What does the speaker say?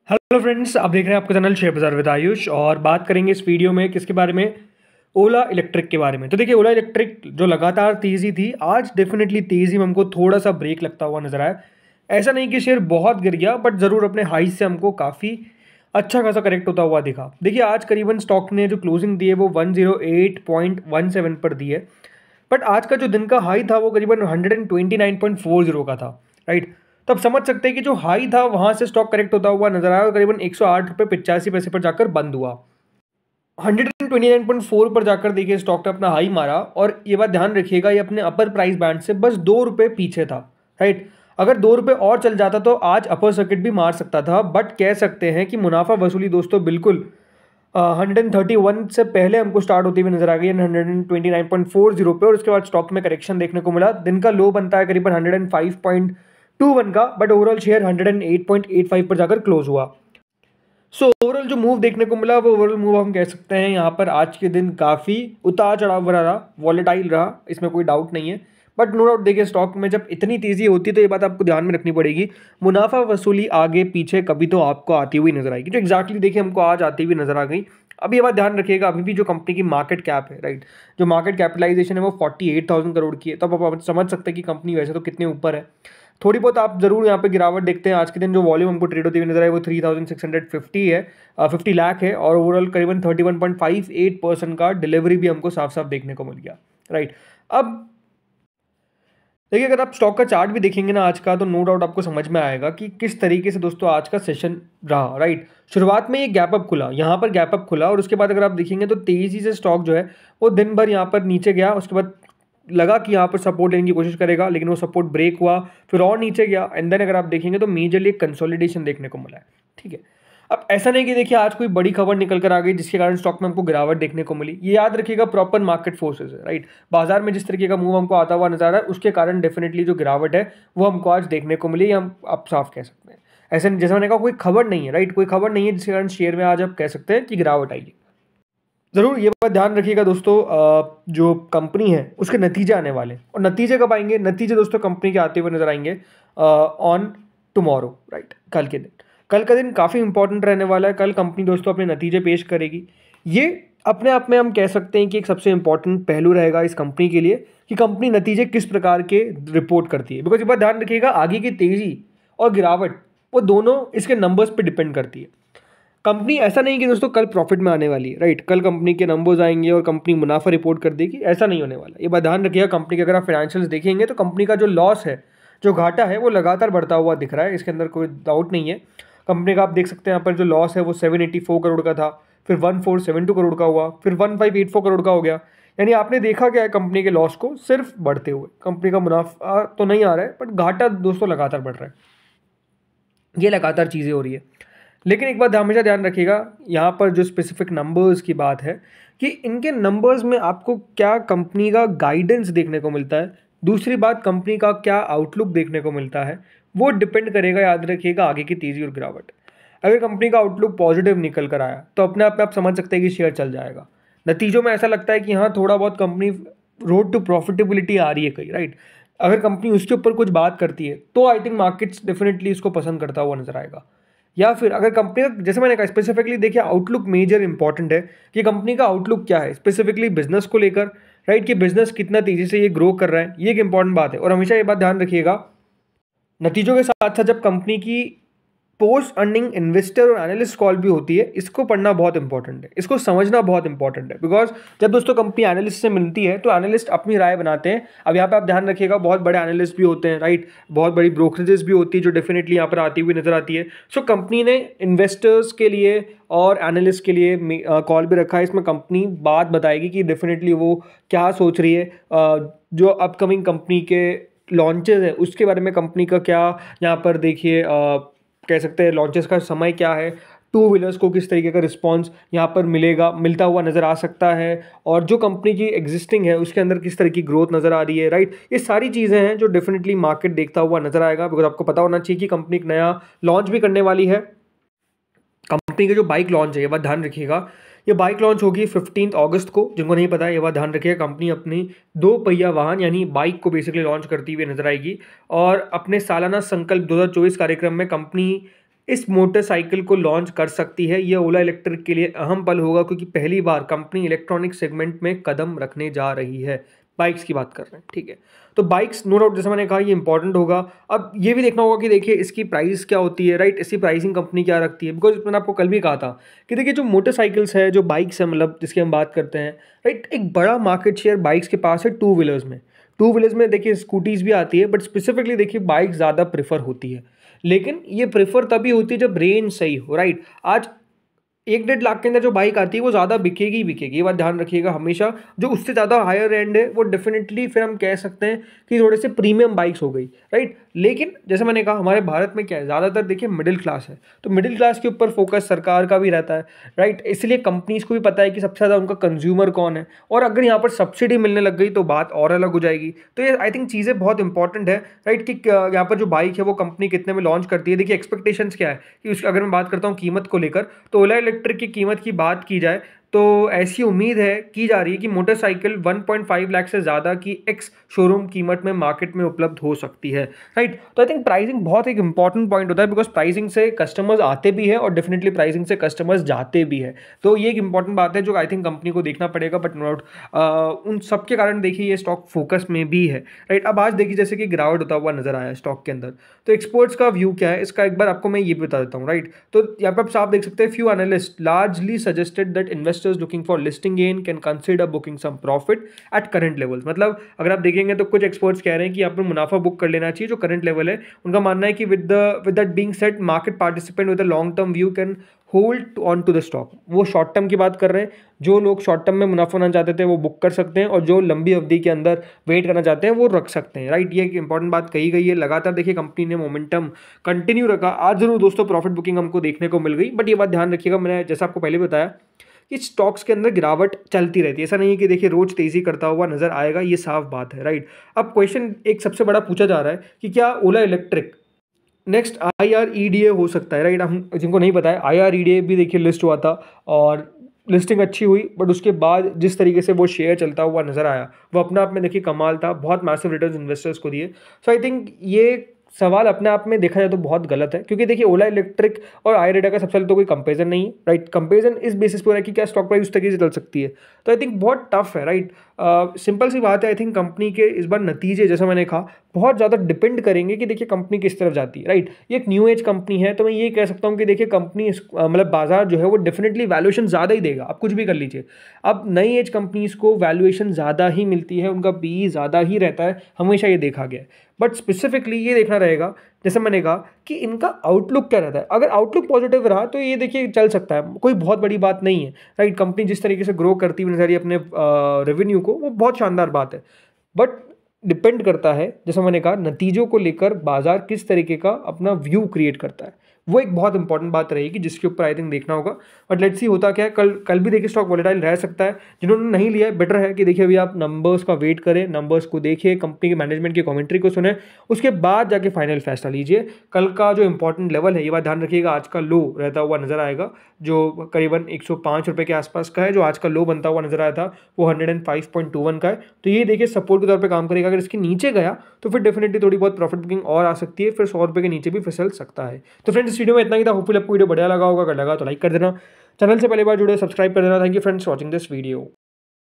Hello friends, आप देख रहे हैं आपका चैनल शेयर बाजार विद आयुष। और बात करेंगे इस वीडियो में किसके बारे में? ओला इलेक्ट्रिक के बारे में। तो देखिए, ओला इलेक्ट्रिक जो लगातार तेज़ी थी, आज डेफिनेटली तेज़ी में हमको थोड़ा सा ब्रेक लगता हुआ नजर आया। ऐसा नहीं कि शेयर बहुत गिर गया, बट ज़रूर अपने हाई से हमको काफ़ी अच्छा खासा करेक्ट होता हुआ दिखा। देखिए, आज करीबन स्टॉक ने जो क्लोजिंग दी है वो 108.17 पर दी है। बट आज का जो दिन का हाई था वो करीबन 129.40 का था, राइट। तो आप समझ सकते हैं कि जो हाई था वहां से स्टॉक करेक्ट होता हुआ नजर आया और करीबन 108 रुपये 85 पैसे पर जाकर बंद हुआ। 129.4 पर जाकर देखिए स्टॉक ने अपना हाई मारा, और ये बात ध्यान रखिएगा, ये अपने अपर प्राइस बैंड से बस 2 रुपये पीछे था, राइट। अगर 2 रुपये और चल जाता तो आज अपर सर्किट भी मार सकता था, बट कह सकते हैं कि मुनाफा वसूली दोस्तों बिल्कुल 131 से पहले हमको स्टार्ट होती हुई नजर आ गई 129.40 पे, और उसके बाद स्टॉक में करेक्शन देखने को मिला। दिन का लो बनता है करीबन 105.21 का, बट ओवरऑल शेयर 108.85 पर जाकर क्लोज हुआ। सो ओवरऑल जो मूव देखने को मिला वो ओवरऑल मूव हम कह सकते हैं यहाँ पर आज के दिन काफ़ी उतार चढ़ाव भरा रहा, वॉलेटाइल रहा, इसमें कोई डाउट नहीं है। बट नो डाउट देखिए, स्टॉक में जब इतनी तेज़ी होती है तो ये बात आपको ध्यान में रखनी पड़ेगी, मुनाफा वसूली आगे पीछे कभी तो आपको आती हुई नजर आएगी, जो एक्जैक्टली देखिए हमको आज आती हुई नजर आ गई। अब ये बात ध्यान रखिएगा, अभी भी जो कंपनी की मार्केट कैप है, राइट, जो मार्केट कैपिटलाइजेशन है वो 48,000 करोड़ की है। तो अब आप समझ सकते हैं कि कंपनी वैसे तो कितने ऊपर है। थोड़ी बहुत आप जरूर यहाँ पे गिरावट देखते हैं। आज के दिन जो वॉल्यूम हमको ट्रेड होती हुई नजर आई वो 3650 है, 50 लाख है, और ओवरऑल करीबन 31.58% का डिलीवरी भी हमको साफ साफ देखने को मिल गया, राइट। अब देखिए, अगर आप स्टॉक का चार्ट भी देखेंगे ना आज का, तो नो डाउट आपको समझ में आएगा कि किस तरीके से दोस्तों आज का सेशन रहा, राइट। शुरुआत में ये गैप अप खुला, यहाँ पर गैप अप खुला, और उसके बाद अगर आप देखेंगे तो तेजी से स्टॉक जो है वो दिन भर यहाँ पर नीचे गया। उसके बाद लगा कि यहाँ पर सपोर्ट लेने की कोशिश करेगा, लेकिन वो सपोर्ट ब्रेक हुआ, फिर और नीचे गया, एंड देन अगर आप देखेंगे तो मेजरली एक कंसोलिडेशन देखने को मिला है, ठीक है। अब ऐसा नहीं कि देखिए आज कोई बड़ी खबर निकल कर आ गई जिसके कारण स्टॉक में हमको गिरावट देखने को मिली। ये याद रखिएगा, प्रॉपर मार्केट फोर्सेस है, राइट। बाजार में जिस तरीके का मूव हमको आता हुआ नजर आ रहा है उसके कारण डेफिनेटली जो गिरावट है वो हमको आज देखने को मिली, हम आप साफ कह सकते हैं। ऐसे जैसे मैंने कहा, कोई खबर नहीं है, राइट, कोई खबर नहीं है जिसके कारण शेयर में आज आप कह सकते हैं कि गिरावट आई है। ज़रूर ये बात ध्यान रखिएगा दोस्तों, जो कंपनी है उसके नतीजे आने वाले हैं। और नतीजे कब आएंगे? नतीजे दोस्तों कंपनी के आते हुए नजर आएंगे ऑन टुमारो, राइट, कल के दिन। कल का दिन काफ़ी इंपॉर्टेंट रहने वाला है। कल कंपनी दोस्तों अपने नतीजे पेश करेगी। ये अपने आप में हम कह सकते हैं कि एक सबसे इंपॉर्टेंट पहलू रहेगा इस कंपनी के लिए कि कंपनी नतीजे किस प्रकार के रिपोर्ट करती है। बिकॉज ये बात ध्यान रखिएगा, आगे की तेज़ी और गिरावट वो दोनों इसके नंबर्स पे डिपेंड करती है। कंपनी ऐसा नहीं कि दोस्तों कल प्रॉफिट में आने वाली है, राइट, कल कंपनी के नंबर्स आएंगे और कंपनी मुनाफा रिपोर्ट कर देगी, ऐसा नहीं होने वाला। ये बात ध्यान रखिएगा, कंपनी के अगर आप फाइनेंशियल्स देखेंगे तो कंपनी का जो लॉस है, जो घाटा है, वो लगातार बढ़ता हुआ दिख रहा है, इसके अंदर कोई डाउट नहीं है। कंपनी का आप देख सकते हैं यहाँ पर जो लॉस है वो 784 करोड़ का था, फिर 1472 करोड़ का हुआ, फिर 1584 करोड़ का हो गया। यानी आपने देखा क्या है कंपनी के लॉस को सिर्फ बढ़ते हुए, कंपनी का मुनाफा तो नहीं आ रहा है, बट घाटा दोस्तों लगातार बढ़ रहा है। ये लगातार चीज़ें हो रही है। लेकिन एक बात हमेशा ध्यान रखिएगा, यहाँ पर जो स्पेसिफिक नंबर्स की बात है कि इनके नंबर्स में आपको क्या कंपनी का गाइडेंस देखने को मिलता है, दूसरी बात कंपनी का क्या आउटलुक देखने को मिलता है, वो डिपेंड करेगा, याद रखिएगा, आगे की तेज़ी और गिरावट। अगर कंपनी का आउटलुक पॉजिटिव निकल कर आया तो अपने आप में आप समझ सकते हैं कि शेयर चल जाएगा। नतीजों में ऐसा लगता है कि हाँ, थोड़ा बहुत कंपनी रोड टू प्रॉफिटेबिलिटी आ रही है कहीं, राइट। अगर कंपनी उसके ऊपर कुछ बात करती है तो आई थिंक मार्केट्स डेफिनेटली इसको पसंद करता हुआ नजर आएगा। या फिर अगर कंपनी का, जैसे मैंने कहा, स्पेसिफिकली देखिए आउटलुक मेजर इंपॉर्टेंट है कि कंपनी का आउटलुक क्या है स्पेसिफिकली बिजनेस को लेकर, राइट, कि बिजनेस कितना तेजी से ये ग्रो कर रहा है, ये एक इंपॉर्टेंट बात है। और हमेशा ये बात ध्यान रखिएगा, नतीजों के साथ साथ जब कंपनी की पोस्ट अर्निंग इन्वेस्टर और एनालिस्ट कॉल भी होती है, इसको पढ़ना बहुत इंपॉर्टेंट है, इसको समझना बहुत इंपॉर्टेंट है। बिकॉज जब दोस्तों कंपनी एनालिस्ट से मिलती है तो एनालिस्ट अपनी राय बनाते हैं। अब यहाँ पे आप ध्यान रखिएगा, बहुत बड़े एनालिस्ट भी होते हैं, राइट, बहुत बड़ी ब्रोकरेजेस भी होती है जो डेफिनेटली यहाँ पर आती हुई नजर आती है। सो कंपनी ने इन्वेस्टर्स के लिए और एनालिस्ट के लिए कॉल भी रखा है। इसमें कंपनी बात बताएगी कि डेफिनेटली वो क्या सोच रही है, जो अपकमिंग कंपनी के लॉन्चेस है उसके बारे में कंपनी का क्या यहाँ पर देखिए कह सकते हैं लॉन्चेस का समय क्या है, टू व्हीलर्स को किस तरीके का रिस्पांस यहाँ पर मिलता हुआ नज़र आ सकता है, और जो कंपनी की एग्जिस्टिंग है उसके अंदर किस तरह की ग्रोथ नज़र आ रही है, राइट। ये सारी चीज़ें हैं जो डेफिनेटली मार्केट देखता हुआ नज़र आएगा। बिकॉज आपको पता होना चाहिए कि कंपनी एक नया लॉन्च भी करने वाली है। कंपनी के जो बाइक लॉन्च है, ये बात ध्यान रखिएगा, ये बाइक लॉन्च होगी 15 अगस्त को। जिनको नहीं पता है ये बात ध्यान रखिएगा, कंपनी अपनी 2 पहिया वाहन यानी बाइक को बेसिकली लॉन्च करती हुई नजर आएगी। और अपने सालाना संकल्प 2024 कार्यक्रम में कंपनी इस मोटरसाइकिल को लॉन्च कर सकती है। ये ओला इलेक्ट्रिक के लिए अहम पल होगा क्योंकि पहली बार कंपनी इलेक्ट्रॉनिक सेगमेंट में कदम रखने जा रही है। बाइक्स की बात कर रहे हैं, ठीक है। तो बाइक्स नो डाउट जैसे मैंने कहा ये इंपॉर्टेंट होगा। अब ये भी देखना होगा कि देखिए इसकी प्राइस क्या होती है, राइट, इसकी प्राइसिंग कंपनी क्या रखती है। बिकॉज मैंने आपको कल भी कहा था कि देखिए जो मोटरसाइकिल्स है, जो बाइक्स है, मतलब जिसकी हम बात करते हैं, राइट, एक बड़ा मार्केट शेयर बाइक्स के पास है टू व्हीलर्स में। टू व्हीलर्स में देखिए स्कूटीज़ भी आती है, बट स्पेसिफिकली देखिए बाइक ज़्यादा प्रेफर होती है। लेकिन ये प्रेफर तभी होती है जब रेंज सही हो, राइट। आज 1-1.5 लाख के अंदर जो बाइक आती है वो ज़्यादा बिकेगी ही बिकेगी, ये बात ध्यान रखिएगा हमेशा। जो उससे ज़्यादा हायर एंड है वो डेफिनेटली फिर हम कह सकते हैं कि थोड़े से प्रीमियम बाइक्स हो गई, राइट। लेकिन जैसे मैंने कहा हमारे भारत में क्या है, ज़्यादातर देखिए मिडिल क्लास है, तो मिडिल क्लास के ऊपर फोकस सरकार का भी रहता है, राइट। इसलिए कंपनीज़ को भी पता है कि सबसे ज़्यादा उनका कंज्यूमर कौन है, और अगर यहाँ पर सब्सिडी मिलने लग गई तो बात और अलग हो जाएगी। तो ये आई थिंक चीज़ें बहुत इंपॉर्टेंट है, राइट, कि यहाँ पर जो बाइक है वो कंपनी कितने में लॉन्च करती है। देखिए एक्सपेक्टेशंस क्या है कि अगर मैं बात करता हूँ कीमत को लेकर, तो ओला इलेक्ट्रिक की कीमत की बात की जाए तो ऐसी उम्मीद है की जा रही है कि मोटरसाइकिल 1.5 लाख से ज़्यादा की एक्स शोरूम कीमत में मार्केट में उपलब्ध हो सकती है, राइट। तो आई थिंक प्राइसिंग बहुत एक इंपॉर्टेंट पॉइंट होता है, बिकॉज प्राइसिंग से कस्टमर्स आते भी है और डेफिनेटली प्राइसिंग से कस्टमर्स जाते भी है। तो ये एक इंपॉर्टेंट बात है जो आई थिंक कंपनी को देखना पड़ेगा, बट नो डाउट उन सब के कारण देखिए ये स्टॉक फोकस में भी है, राइट। अब आज देखिए जैसे कि गिरावट होता हुआ नजर आया स्टॉक के अंदर, तो एक्सपर्ट्स का व्यू क्या है इसका एक बार आपको मैं ये बता देता हूँ, राइट। तो यहाँ पर आप साफ देख सकते हैं, few analyst largely suggested that investors looking for listing gain can consider booking some profit at current levels. मतलब अगर आप देखेंगे तो कुछ एक्सपर्ट्स कह रहे हैं कि यहाँ पर मुनाफा बुक कर लेना चाहिए जो करंट लेवल है। उनका मानना है कि with that being said market participant with a long term view can hold on to the stock. वो शॉर्ट टर्म की बात कर रहे हैं, जो लोग शॉर्ट टर्म में मुनाफा बनाना चाहते थे वो बुक कर सकते हैं, और जो लंबी अवधि के अंदर वेट करना चाहते हैं वो रख सकते हैं, राइट। ये एक इंपॉर्टेंट बात कही गई है। लगातार देखिए कंपनी ने मोमेंटम कंटिन्यू रखा। आज जरूर दोस्तों प्रॉफिट बुकिंग हमको देखने को मिल गई, बट ये बात ध्यान रखिएगा, मैंने जैसा आपको पहले बताया कि स्टॉक्स के अंदर गिरावट चलती रहती है, ऐसा नहीं है कि देखिए रोज तेजी करता हुआ नजर आएगा, ये साफ बात है, राइट। अब क्वेश्चन एक सबसे बड़ा पूछा जा रहा है कि क्या ओला इलेक्ट्रिक नेक्स्ट IREDA हो सकता है, राइट। हम जिनको नहीं पता है, IREDA भी देखिए लिस्ट हुआ था और लिस्टिंग अच्छी हुई, बट उसके बाद जिस तरीके से वो शेयर चलता हुआ नजर आया वो अपने आप में देखिए कमाल था, बहुत मैसिव रिटर्न्स इन्वेस्टर्स को दिए। सो आई थिंक ये सवाल अपने आप में देखा जाए तो बहुत गलत है, क्योंकि देखिए ओला इलेक्ट्रिक और IREDA का सबसे पहले तो कोई कंपेरिजन नहीं है, राइट। कंपेरिजन इस बेसिस पर है कि क्या स्टॉक प्राइस उस तरीके से चल सकती है, तो आई थिंक बहुत टफ है, राइट। सिंपल सी बात है, आई थिंक कंपनी के इस बार नतीजे जैसा मैंने कहा बहुत ज़्यादा डिपेंड करेंगे कि देखिए कंपनी किस तरफ जाती है, राइट। ये एक न्यू एज कंपनी है, तो मैं ये कह सकता हूँ कि देखिए कंपनी मतलब बाजार जो है वो डेफिनेटली वैल्यूएशन ज़्यादा ही देगा, आप कुछ भी कर लीजिए। अब नई एज कंपनीज को वैल्यूएशन ज़्यादा ही मिलती है, उनका PE ज़्यादा ही रहता है, हमेशा ये देखा गया है। बट स्पेसिफिकली ये देखना रहेगा, जैसे मैंने कहा, कि इनका आउटलुक क्या रहता है। अगर आउटलुक पॉजिटिव रहा तो ये देखिए चल सकता है, कोई बहुत बड़ी बात नहीं है, राइट। कंपनी जिस तरीके से ग्रो करती हुई नजर आ रही है अपने रेवेन्यू को, वो बहुत शानदार बात है, बट डिपेंड करता है, जैसा मैंने कहा, नतीजों को लेकर बाजार किस तरीके का अपना व्यू क्रिएट करता है। वो एक बहुत इंपॉर्टेंट बात रहेगी जिसके ऊपर आई थिंक देखना होगा। बट लेट्स सी होता क्या है, कल भी देखिए स्टॉक वोलेटाइल रह सकता है। जिन्होंने नहीं लिया है, बेटर है कि देखिए अभी आप नंबर्स का वेट करें, नंबर्स को देखिए, कंपनी के मैनेजमेंट की कमेंट्री को सुने, उसके बाद जाके फाइनल फैसला लीजिए। कल का जो इंपॉर्टेंट लेवल है, ये बात ध्यान रखिएगा, आज का लो रहता हुआ नजर आएगा जो करीबन 105 रुपये के आसपास का है। जो आज का लो बनता हुआ नजर आया था वो 105.21 का है। तो ये देखिए सपोर्ट के तौर पर काम करेगा। अगर इसके नीचे गया तो फिर डेफिनेटली थोड़ी बहुत प्रॉफिट बुकिंग और आ सकती है, फिर 100 रुपये के नीचे भी फिसल सकता है। तो फ्रेंड्स इस वीडियो में इतना ही था। होपफुली आपको वीडियो बढ़िया लगा होगा, अगर लगा तो लाइक कर देना, चैनल से पहली बार जुड़े सब्सक्राइब कर देना। Thank you friends watching this video.